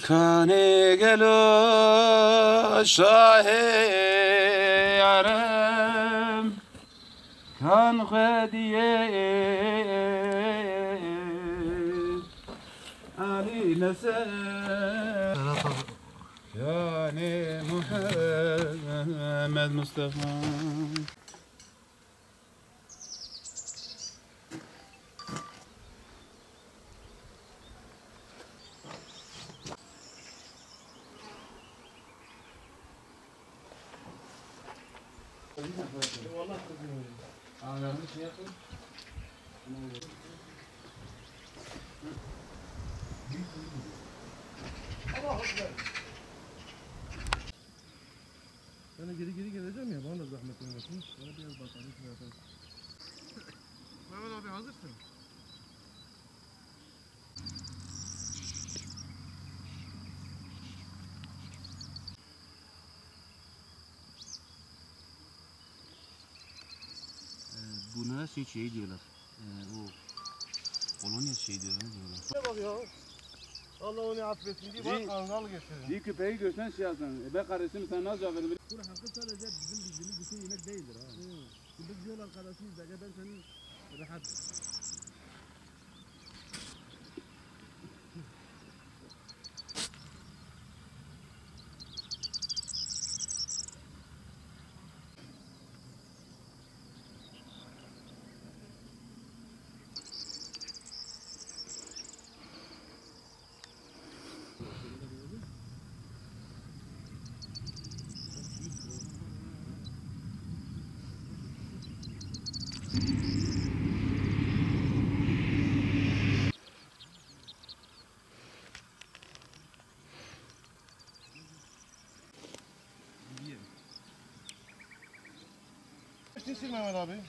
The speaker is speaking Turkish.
Kane gelo şahe yarem kan khadiye Ali nese yani Muhammed Mustafa. Vallahi kızım. Ağlarını şey yapın. Ben geri geleceğim ya, bana da zahmet olmasın. Bana biraz batarya zaten. Mehmet abi hazırsın. Bunlara şey diyorlar. O kolonya şey diyorlar. Ne bak ya. Allah onu affetsin diye bak kangal getirin. Bir köpeği görsen şey yazsan. Be kardeşim sen nasıl cevap verin? Bu hakkı sadece bizim bildiğimiz bir şey yemek değildir ha. Biz yol arkadaşıyız da ben senin rahat. Kesin Mehmet abi.